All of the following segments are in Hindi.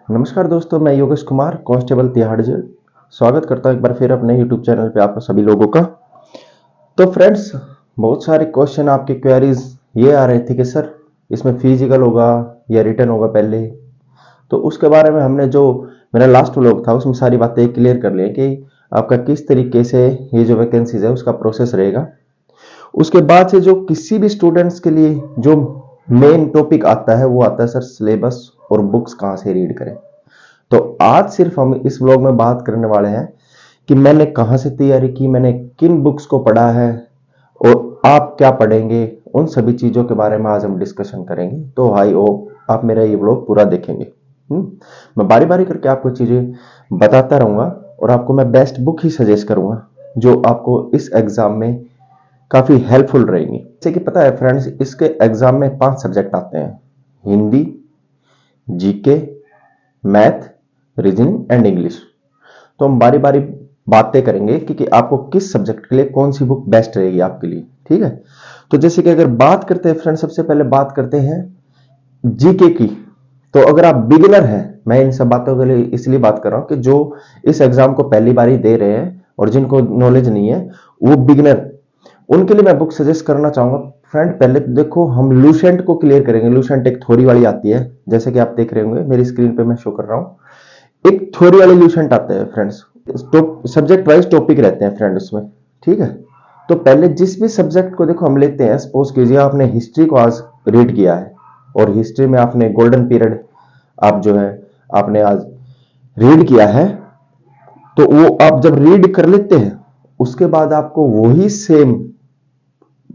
नमस्कार दोस्तों, मैं योगेश कुमार कांस्टेबल तिहाड़ जेल स्वागत करता हूं एक बार फिर अपने यूट्यूब चैनल पे आप सभी लोगों का। तो फ्रेंड्स, बहुत सारे क्वेश्चन आपके क्वेरीज ये आ रहे थे कि सर इसमें फिजिकल होगा या रिटर्न होगा पहले। तो उसके बारे में हमने जो मेरा लास्ट व्लॉग था उसमें सारी बातें क्लियर कर ली कि आपका किस तरीके से ये जो वैकेंसीज है उसका प्रोसेस रहेगा। उसके बाद से जो किसी भी स्टूडेंट्स के लिए जो मेन टॉपिक आता है वो आता है सर सिलेबस और बुक्स कहाँ से रीड करें। तो आज सिर्फ हम इस व्लॉग में बात करने वाले हैं कि मैंने कहां से तैयारी की, मैंने किन बुक्स को पढ़ा है और आप क्या पढ़ेंगे, उन सभी चीजों के बारे में आज हम डिस्कशन करेंगे। तो आई होप आप मेरा ये व्लॉग पूरा देखेंगे। मैं बारी बारी करके आपको चीजें बताता रहूंगा और आपको मैं बेस्ट बुक ही सजेस्ट करूंगा जो आपको इस एग्जाम में काफी हेल्पफुल रहेंगी। जैसे कि पता है फ्रेंड्स, इसके एग्जाम में 5 सब्जेक्ट आते हैं: Hindi, GK, math, reasoning and English. तो हम बारी बारी बातें करेंगे कि आपको किस सब्जेक्ट के लिए कौन सी बुक बेस्ट रहेगी आपके लिए। ठीक है, तो जैसे कि अगर बात करते हैं फ्रेंड, सबसे पहले बात करते हैं जीके की। तो अगर आप बिगिनर हैं, मैं इन सब बातों के लिए इसलिए बात कर रहा हूं कि जो इस एग्जाम को पहली बार दे रहे हैं और जिनको नॉलेज नहीं है वो बिगिनर, उनके लिए मैं बुक सजेस्ट करना चाहूंगा। फ्रेंड पहले तो देखो, हम लूसेंट को क्लियर करेंगे। लूसेंट एक थ्योरी वाली आती है, जैसे कि आप देख रहे होंगे मेरी स्क्रीन पे मैं शो कर रहा हूं। एक थ्योरी वाले लूसेंट आते हैं फ्रेंड्स, सब्जेक्ट वाइज टॉपिक रहते हैं फ्रेंड उसमें। ठीक है, तो पहले जिस भी सब्जेक्ट को देखो हम लेते हैं, सपोज कीजिए आपने हिस्ट्री को आज रीड किया है और हिस्ट्री में आपने गोल्डन पीरियड आप जो है आपने आज रीड किया है। तो वो आप जब रीड कर लेते हैं उसके बाद आपको वही सेम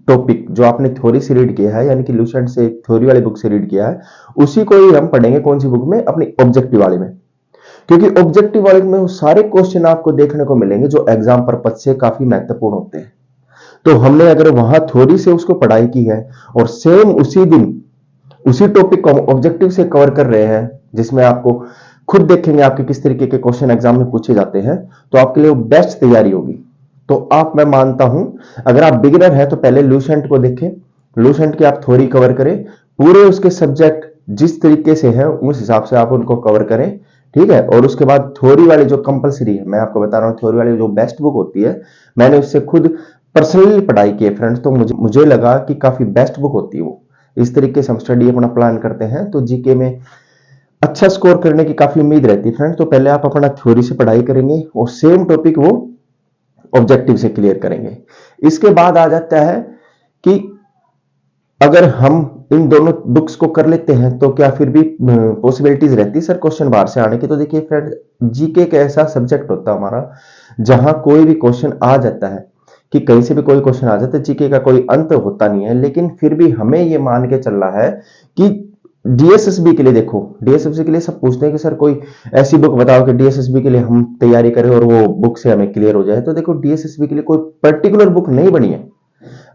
टॉपिक जो आपने थ्योरी से रीड किया है, यानी कि लूसेंट से थ्योरी वाली बुक से रीड किया है, उसी को ही हम पढ़ेंगे कौन सी बुक में, अपनी ऑब्जेक्टिव वाले में। क्योंकि ऑब्जेक्टिव वाले में वो सारे क्वेश्चन आपको देखने को मिलेंगे जो एग्जाम पर्पज से काफी महत्वपूर्ण होते हैं। तो हमने अगर वहां थ्योरी से उसको पढ़ाई की है और सेम उसी दिन उसी टॉपिक को हम ऑब्जेक्टिव से कवर कर रहे हैं, जिसमें आपको खुद देखेंगे आपके किस तरीके के क्वेश्चन एग्जाम में पूछे जाते हैं, तो आपके लिए वो बेस्ट तैयारी होगी। तो आप, मैं मानता हूं, अगर आप बिगिनर हैं तो पहले लूसेंट को देखें, लूसेंट की आप थ्योरी कवर करें, पूरे उसके सब्जेक्ट जिस तरीके से है उस हिसाब से आप उनको कवर करें। ठीक है, और उसके बाद थ्योरी वाली जो कंपलसरी है, मैं आपको बता रहा हूं, थ्योरी वाली जो बेस्ट बुक होती है, मैंने उससे खुद पर्सनली पढ़ाई की है फ्रेंड्स, तो मुझे लगा कि काफी बेस्ट बुक होती है वो। इस तरीके से हम स्टडी अपना प्लान करते हैं तो जीके में अच्छा स्कोर करने की काफी उम्मीद रहती है फ्रेंड्स। तो पहले आप अपना थ्योरी से पढ़ाई करेंगे और सेम टॉपिक वो ऑब्जेक्टिव से क्लियर करेंगे। इसके बाद आ जाता है कि अगर हम इन दोनों बुक्स को कर लेते हैं तो क्या फिर भी पॉसिबिलिटीज रहती है सर क्वेश्चन बाहर से आने की। तो देखिए फ्रेंड, जीके एक ऐसा सब्जेक्ट होता है हमारा जहां कोई भी क्वेश्चन आ जाता है, कि कहीं से भी कोई क्वेश्चन आ जाता है, जीके का कोई अंत होता नहीं है। लेकिन फिर भी हमें ये मान के चल रहा है कि डीएसएसबी के लिए, देखो डीएसएसबी के लिए सब पूछते हैं कि सर कोई ऐसी बुक बताओ कि डीएसएसबी के लिए हम तैयारी करें और वो बुक से हमें क्लियर हो जाए। तो देखो डीएसएसबी के लिए कोई पर्टिकुलर बुक नहीं बनी है,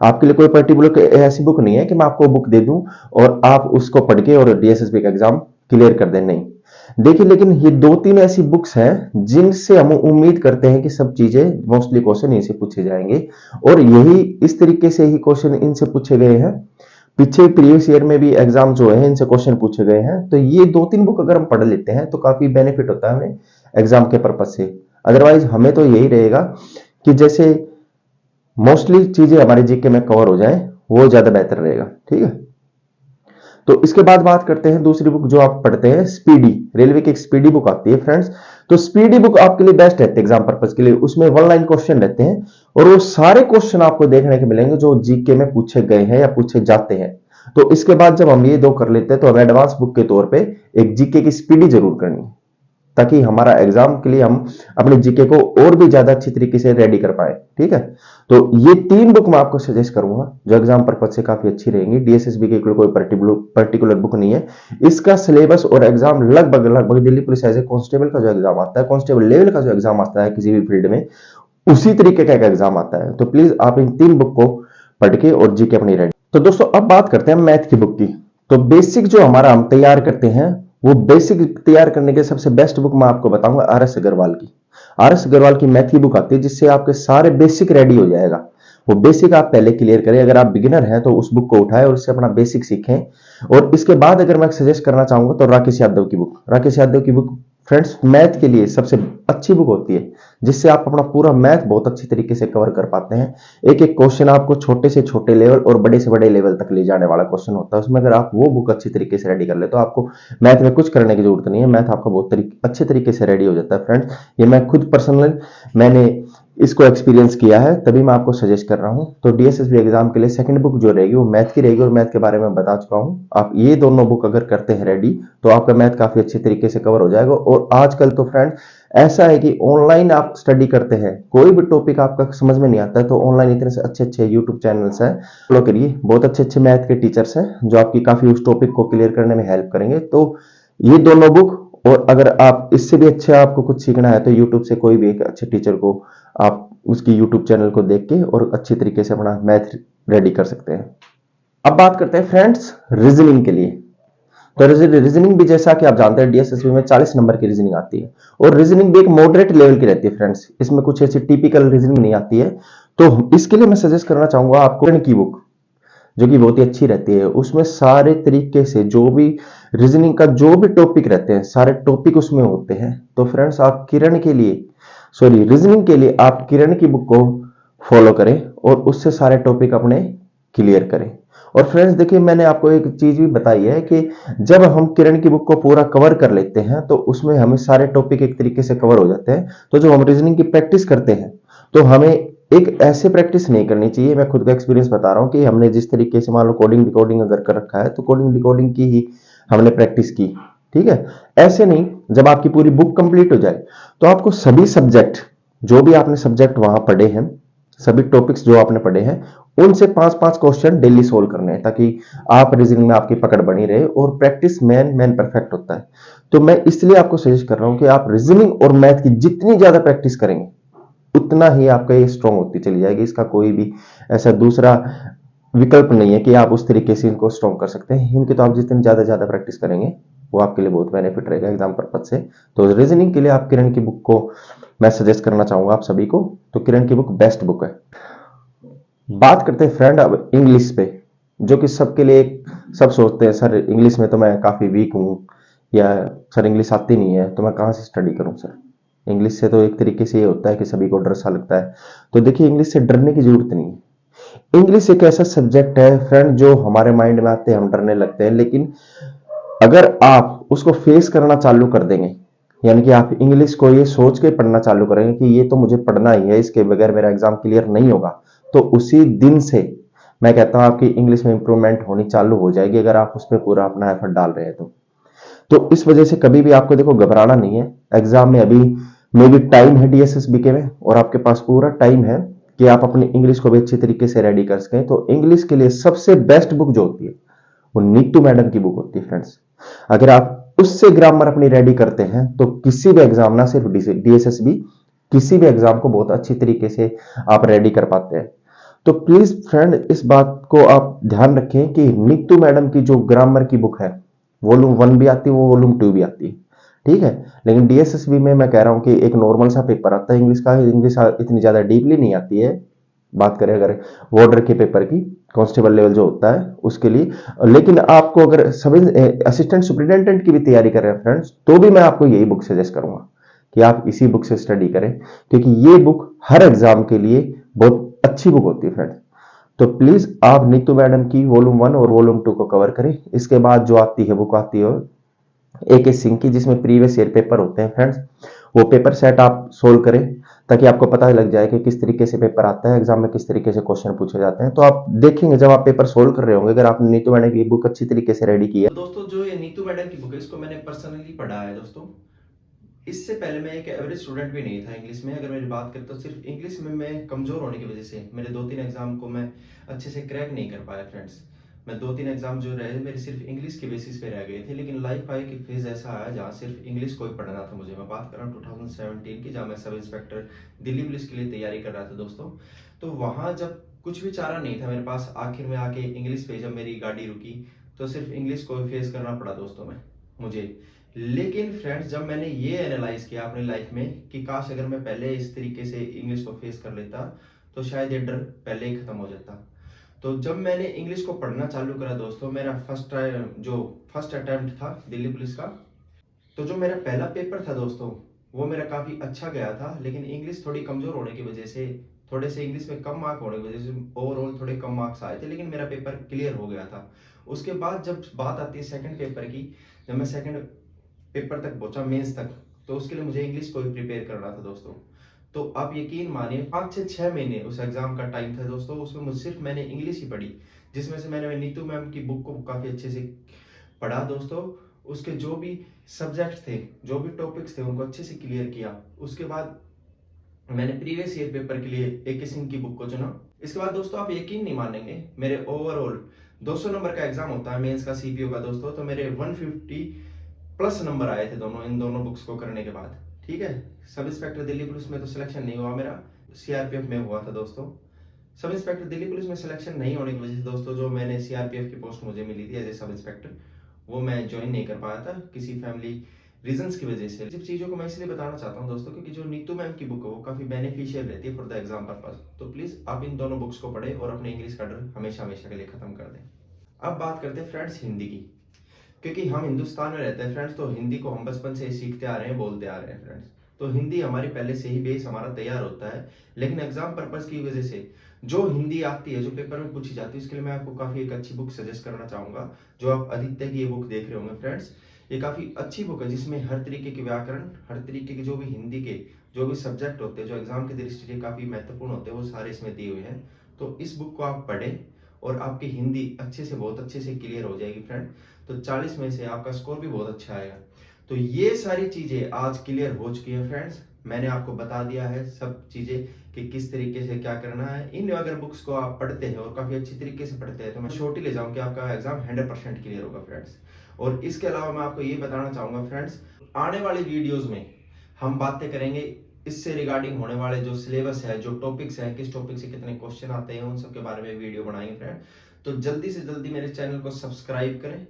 आपके लिए कोई पर्टिकुलर ऐसी बुक नहीं है कि मैं आपको बुक दे दूं और आप उसको पढ़ के और डीएसएसबी का एग्जाम क्लियर कर दें, नहीं। देखिए, लेकिन ये 2-3 ऐसी बुक्स हैं जिनसे हम उम्मीद करते हैं कि सब चीजें मोस्टली क्वेश्चन इनसे पूछे जाएंगे और यही इस तरीके से ही क्वेश्चन इनसे पूछे गए हैं। पीछे प्रीवियस ईयर में भी एग्जाम जो है इनसे क्वेश्चन पूछे गए हैं। तो ये 2-3 बुक अगर हम पढ़ लेते हैं तो काफी बेनिफिट होता है हमें एग्जाम के पर्पज से। अदरवाइज हमें तो यही रहेगा कि जैसे मोस्टली चीजें हमारे जीके में कवर हो जाए, वो ज्यादा बेहतर रहेगा। ठीक है, तो इसके बाद बात करते हैं दूसरी बुक जो आप पढ़ते हैं, स्पीडी। रेलवे की एक स्पीडी बुक आती है फ्रेंड्स, तो स्पीडी बुक आपके लिए बेस्ट रहती है एग्जाम पर्पज के लिए। उसमें 1 लाइन क्वेश्चन रहते हैं और वो सारे क्वेश्चन आपको देखने को मिलेंगे जो जीके में पूछे गए हैं या पूछे जाते हैं। तो इसके बाद जब हम ये 2 कर लेते हैं तो हम एडवांस बुक के तौर पे एक जीके की स्पीडी जरूर करनी है, ताकि हमारा एग्जाम के लिए हम अपने जीके को और भी ज्यादा अच्छी तरीके से रेडी कर पाए। ठीक है, तो ये 3 बुक मैं आपको सजेस्ट करूंगा जो एग्जाम पर्पज से काफी अच्छी रहेंगी। डीएसएसबी की कोई पर्टिकुलर बुक नहीं है, इसका सिलेबस और एग्जाम लगभग लगभग Delhi police as a constable का जो एग्जाम आता है, कांस्टेबल लेवल का जो एग्जाम आता है किसी भी फील्ड में, उसी तरीके का एक एग्जाम आता है। तो प्लीज आप इन 3 बुक को पढ़ के और जीके अपनी रेडी। तो दोस्तों अब बात करते हैं मैथ की बुक की। तो बेसिक जो हमारा हम तैयार करते हैं, वो बेसिक तैयार करने के सबसे बेस्ट बुक मैं आपको बताऊंगा आर एस अग्रवाल की। आर एस अग्रवाल की मैथ की बुक आती है जिससे आपके सारे बेसिक रेडी हो जाएगा। वो बेसिक आप पहले क्लियर करें। अगर आप बिगिनर हैं तो उस बुक को उठाएं और उससे अपना बेसिक सीखें। और इसके बाद अगर मैं सजेस्ट करना चाहूंगा तो राकेश यादव की बुक, राकेश यादव की बुक फ्रेंड्स मैथ के लिए सबसे अच्छी बुक होती है, जिससे आप अपना पूरा मैथ बहुत अच्छी तरीके से कवर कर पाते हैं। एक एक क्वेश्चन आपको छोटे से छोटे लेवल और बड़े से बड़े लेवल तक ले जाने वाला क्वेश्चन होता है उसमें। अगर आप वो बुक अच्छी तरीके से रेडी कर ले तो आपको मैथ में कुछ करने की जरूरत नहीं है, मैथ आपका बहुत अच्छे तरीके से रेडी हो जाता है फ्रेंड्स। ये मैं खुद पर्सनल मैंने इसको एक्सपीरियंस किया है, तभी मैं आपको सजेस्ट कर रहा हूं। तो डीएसएसबी एग्जाम के लिए सेकंड बुक जो रहेगी वो मैथ की रहेगी, और मैथ के बारे में बता चुका हूं। आप ये दोनों बुक अगर करते हैं रेडी तो आपका मैथ काफी अच्छी तरीके से कवर हो जाएगा। और आजकल तो फ्रेंड ऐसा है कि ऑनलाइन आप स्टडी करते हैं, कोई भी टॉपिक आपका समझ में नहीं आता है तो ऑनलाइन इतने से अच्छे अच्छे यूट्यूब चैनल्स हैं, फॉलो करिए। बहुत अच्छे अच्छे मैथ के टीचर्स हैं जो आपकी काफी उस टॉपिक को क्लियर करने में हेल्प करेंगे। तो ये दोनों बुक, और अगर आप इससे भी अच्छे आपको कुछ सीखना है तो यूट्यूब से कोई भी एक अच्छे टीचर को आप उसकी यूट्यूब चैनल को देख के और अच्छी तरीके से अपना मैथ रेडी कर सकते हैं। अब बात करते हैं फ्रेंड्स रीजनिंग के लिए। तो रीजनिंग भी जैसा कि आप जानते हैं डीएसएसबी में 40 नंबर की रीजनिंग आती है, और रीजनिंग भी एक मॉडरेट लेवल की रहती है फ्रेंड्स, इसमें कुछ ऐसी टिपिकल रीजनिंग नहीं आती है। तो इसके लिए मैं सजेस्ट करना चाहूंगा आपको की बुक, जो कि बहुत ही अच्छी रहती है। उसमें सारे तरीके से जो भी रीजनिंग का जो भी टॉपिक रहते हैं सारे टॉपिक उसमें होते हैं। तो फ्रेंड्स आप किरण के लिए, सॉरी रीजनिंग के लिए आप किरण की बुक को फॉलो करें और उससे सारे टॉपिक अपने क्लियर करें। और फ्रेंड्स देखिए, मैंने आपको एक चीज भी बताई है कि जब हम किरण की बुक को पूरा कवर कर लेते हैं तो उसमें हमें सारे टॉपिक एक तरीके से कवर हो जाते हैं। तो जब हम रीजनिंग की प्रैक्टिस करते हैं तो हमें एक ऐसे प्रैक्टिस नहीं करनी चाहिए। मैं खुद का एक्सपीरियंस बता रहा हूं कि हमने जिस तरीके से मान लो कोडिंग डिकोडिंग अगर कर रखा है तो कोडिंग डिकोडिंग की ही हमने प्रैक्टिस की, ठीक है। ऐसे नहीं, जब आपकी पूरी बुक कंप्लीट हो जाए तो आपको सभी सब्जेक्ट, जो भी आपने सब्जेक्ट वहां पढ़े हैं, सभी टॉपिक्स जो आपने पढ़े हैं उनसे 5-5 क्वेश्चन डेली सोल्व करने हैं, ताकि आप रीजनिंग में आपकी पकड़ बनी रहे। और प्रैक्टिस मैन मैन परफेक्ट होता है। तो मैं इसलिए आपको सजेस्ट कर रहा हूं कि आप रीजनिंग और मैथ की जितनी ज्यादा प्रैक्टिस करेंगे उतना ही आपका ये स्ट्रांग होती चली जाएगी। इसका कोई भी ऐसा दूसरा विकल्प नहीं है कि आप उस तरीके से इनको स्ट्रांग कर सकते हैं। इनकी तो आप जितनी ज्यादा प्रैक्टिस करेंगे वो आपके लिए बहुत बेनिफिट रहेगा एग्जाम पर्पज से। तो रीजनिंग के लिए आप किरण की बुक को मैं सजेस्ट करना चाहूंगा आप सभी को। तो किरण की बुक बेस्ट बुक है। बात करते हैं फ्रेंड अब इंग्लिश पे, जो कि सबके लिए सब सोचते हैं सर इंग्लिश में तो मैं काफी वीक हूं, या सर इंग्लिश आती नहीं है तो मैं कहां से स्टडी करूं सर। इंग्लिश से तो एक तरीके से ये होता है कि सभी को डर सा लगता है। तो देखिए, इंग्लिश से डरने की जरूरत नहीं है। इंग्लिश एक ऐसा सब्जेक्ट है फ्रेंड जो हमारे माइंड में आते हैं हम डरने लगते हैं, लेकिन अगर आप उसको फेस करना चालू कर देंगे, यानी कि आप इंग्लिश को ये सोच के पढ़ना चालू करेंगे कि ये तो मुझे पढ़ना ही है, इसके बगैर मेरा एग्जाम क्लियर नहीं होगा, तो उसी दिन से मैं कहता हूं आपकी इंग्लिश में इंप्रूवमेंट होनी चालू हो जाएगी, अगर आप उस पर पूरा अपना एफर्ट डाल रहे हैं तो इस वजह से कभी भी आपको देखो घबराना नहीं है। एग्जाम में अभी मे भी टाइम है डीएसएसबी के में, और आपके पास पूरा टाइम है कि आप अपनी इंग्लिश को भी अच्छी तरीके से रेडी कर सकें। तो इंग्लिश के लिए सबसे बेस्ट बुक जो होती है वो नीतू मैडम की बुक होती है फ्रेंड्स। अगर आप उससे ग्रामर अपनी रेडी करते हैं तो किसी भी एग्जाम, ना सिर्फ डीएसएसबी, किसी भी एग्जाम को बहुत अच्छी तरीके से आप रेडी कर पाते हैं। तो प्लीज फ्रेंड इस बात को आप ध्यान रखें कि नीतू मैडम की जो ग्रामर की बुक है वॉल्यूम 1 भी आती है, वो वॉल्यूम 2 भी आती है, ठीक है। लेकिन डीएसएसबी में मैं कह रहा हूं कि एक नॉर्मल सा पेपर आता है इंग्लिश का, इंग्लिश इतनी ज्यादा डीपली नहीं आती है। बात करें अगर वार्डर के पेपर की, कांस्टेबल लेवल जो होता है उसके लिए। लेकिन आपको अगर सब असिस्टेंट सुपरिटेंडेंट की भी तैयारी कर रहे हैं फ्रेंड्स, तो भी मैं आपको यही बुक सजेस्ट करूंगा कि आप इसी बुक से स्टडी करें, क्योंकि ये बुक हर एग्जाम के लिए बहुत अच्छी बुक होती है फ्रेंड्स। तो प्लीज आप नीतू मैडम की वॉल्यूम 1 और वॉल्यूम 2 को कवर करें। इसके बाद जो आती है बुक आती है AK सिंह की, जिसमें प्रीवियस ईयर पेपर होते हैं फ्रेंड्स। वो पेपर सेट आप सोल्व करें ताकि आपको पता लग जाए कि किस तरीके से पेपर आता है एग्जाम में, किस तरीके से क्वेश्चन पूछे जाते हैं। तो आप देखेंगे जब आप पेपर सोल्व कर रहे होंगे, अगर आपने नीतू मैडम की बुक अच्छी तरीके से रेडी की है। तो दोस्तों जो ये नीतू मैडम की बुक है इसको मैंने पर्सनली पढ़ा है दोस्तों। इससे पहले मैं एक एवरेज स्टूडेंट भी नहीं था इंग्लिश में। अगर मेरी बात करें तो सिर्फ इंग्लिश में मैं कमजोर होने की वजह से मेरे 2-3 एग्जाम को मैं अच्छे से क्रैक नहीं कर पाया फ्रेंड्स। मैं 2-3 एग्जाम जो रहे मेरे सिर्फ इंग्लिश के बेसिस पे रह गए थे। लेकिन लाइफ आए कि फेज ऐसा आया जहाँ सिर्फ इंग्लिश को ही पढ़ना था मुझे। मैं बात कर रहा हूँ 2017 की, जहाँ मैं सब इंस्पेक्टर दिल्ली पुलिस के लिए तैयारी कर रहा था दोस्तों। तो वहां जब कुछ भी चारा नहीं था मेरे पास, आखिर में आके इंग्लिश पे जब मेरी गाड़ी रुकी तो सिर्फ इंग्लिश को फेस करना पड़ा दोस्तों में मुझे। लेकिन फ्रेंड्स जब मैंने ये एनालाइज किया अपनी लाइफ में कि काश अगर मैं पहले इस तरीके से इंग्लिश को फेस कर लेता तो शायद ये डर पहले ही खत्म हो जाता। तो जब मैंने इंग्लिश को पढ़ना चालू करा दोस्तों, मेरा फर्स्ट अटेम्प्ट था दिल्ली पुलिस का, तो जो मेरा पहला पेपर था दोस्तों, वो मेरा काफ़ी अच्छा गया था, लेकिन इंग्लिश थोड़ी कमज़ोर होने की वजह से, थोड़े से इंग्लिश में कम मार्क होने की वजह से ओवरऑल थोड़े कम मार्क्स आए थे, लेकिन मेरा पेपर क्लियर हो गया था। उसके बाद जब बात आती है सेकंड पेपर की, जब मैं सेकंड पेपर तक पहुंचा, मेंस तक, तो उसके लिए मुझे इंग्लिश को ही प्रिपेयर करना था दोस्तों। तो आप यकीन मानिए 5 से 6 महीने उस एग्ज़ाम का टाइम था दोस्तों, उसमें मुझे सिर्फ मैंने इंग्लिश ही पढ़ी, जिसमें से मैंने नीतू मैम की बुक को काफ़ी अच्छे से पढ़ा दोस्तों। उसके जो भी सब्जेक्ट थे, जो भी टॉपिक्स थे, उनको अच्छे से क्लियर किया। उसके बाद मैंने प्रीवियस ईयर पेपर के लिए ए.के. सिंह की बुक को चुना। इसके बाद दोस्तों आप यकीन नहीं मानेंगे, मेरे ओवरऑल 200 नंबर का एग्जाम होता है मेंस का, सीपीओ का दोस्तों, तो मेरे 150 प्लस नंबर आए थे इन दोनों बुक्स को करने के बाद। ठीक है, सब इंस्पेक्टर दिल्ली पुलिस में तो सिलेक्शन नहीं हुआ मेरा, सीआरपीएफ में हुआ था दोस्तों। सब इंस्पेक्टर दिल्ली पुलिस में सिलेक्शन नहीं होने की वजह से दोस्तों, जो मैंने सीआरपीएफ की पोस्ट मुझे मिली थी एज ए सब इंस्पेक्टर, वो मैं ज्वाइन नहीं कर पाया था किसी फैमिली रीजंस की वजह से। जिन चीज़ों को मैं इसलिए बताना चाहता हूँ दोस्तों, क्योंकि जो नीतू मैम की बुक है वो काफ़ी बेनिफिशियल रहती है फॉर द एग्जाम पर्पज। तो प्लीज़ आप इन दोनों बुक्स को पढ़ें और अपने इंग्लिश का डर हमेशा हमेशा के लिए खत्म कर दें। अब बात करते हैं फ्रेंड्स हिंदी की, क्योंकि हम हिंदुस्तान में रहते हैं फ्रेंड्स, तो हिंदी को हम बचपन से ही सीखते आ रहे हैं, बोलते आ रहे हैं फ्रेंड्स। तो हिंदी हमारी पहले से ही बेस हमारा तैयार होता है, लेकिन एग्जाम पर्पज की वजह से जो हिंदी आती है, जो पेपर में पूछी जाती है, उसके लिए मैं आपको काफ़ी एक अच्छी बुक सजेस्ट करना चाहूँगा, जो आप आदित्य की ये बुक देख रहे होंगे फ्रेंड्स। ये काफ़ी अच्छी बुक है, जिसमें हर तरीके के व्याकरण, हर तरीके के जो भी हिंदी के जो भी सब्जेक्ट होते हैं, जो एग्जाम की दृष्टि से काफ़ी महत्वपूर्ण होते हैं, वो सारे इसमें दिए हुए हैं। तो इस बुक को आप पढ़ें और आपकी हिंदी अच्छे से, बहुत अच्छे से क्लियर हो जाएगी फ्रेंड। तो 40 में से आपका स्कोर भी बहुत अच्छा आएगा। तो ये सारी चीज़ें आज क्लियर हो चुकी हैं फ्रेंड्स। मैंने आपको बता दिया है सब चीज़ें कि किस तरीके से क्या करना है। इन अगर बुक्स को आप पढ़ते हैं और काफ़ी अच्छी तरीके से पढ़ते हैं, तो मैं श्योरिटी ले जाऊँ कि आपका एग्जाम 100% क्लियर होगा फ्रेंड्स। और इसके अलावा मैं आपको ये बताना चाहूँगा फ्रेंड्स, आने वाली वीडियोज़ में हम बातें करेंगे इससे रिगार्डिंग होने वाले जो सिलेबस है, जो टॉपिक्स है, किस टॉपिक से कितने क्वेश्चन आते हैं, उन सब के बारे में वीडियो बनाएंगे फ्रेंड। तो जल्दी से जल्दी मेरे चैनल को सब्सक्राइब करें,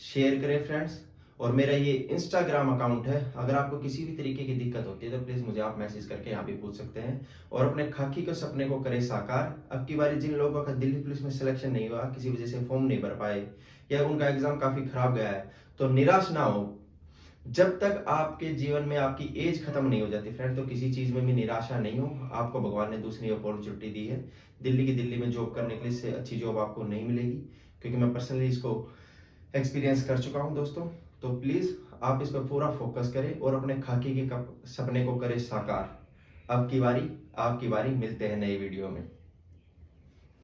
शेयर करें फ्रेंड्स। और मेरा ये इंस्टाग्राम अकाउंट है, अगर आपको किसी भी तरीके की दिक्कत होती है तो प्लीज़ मुझे आप मैसेज करके यहाँ भी पूछ सकते हैं। और अपने खाकी के सपने को करें साकार। अब की बारी जिन लोगों का दिल्ली पुलिस में सिलेक्शन नहीं हुआ, किसी वजह से फॉर्म नहीं भर पाए या उनका एग्जाम काफ़ी खराब गया है, तो निराश ना हो। जब तक आपके जीवन में आपकी एज खत्म नहीं हो जाती फ्रेंड, तो किसी चीज़ में भी निराशा नहीं हो। आपको भगवान ने दूसरी अपॉर्चुनिटी दी है दिल्ली में जॉब करने के लिए, इससे अच्छी जॉब आपको नहीं मिलेगी, क्योंकि मैं पर्सनली इसको एक्सपीरियंस कर चुका हूं दोस्तों। तो प्लीज़ आप इस पर पूरा फोकस करें और अपने खाकी के सपने को करें साकार। अब की बारी आपकी बारी, मिलते हैं नई वीडियो में।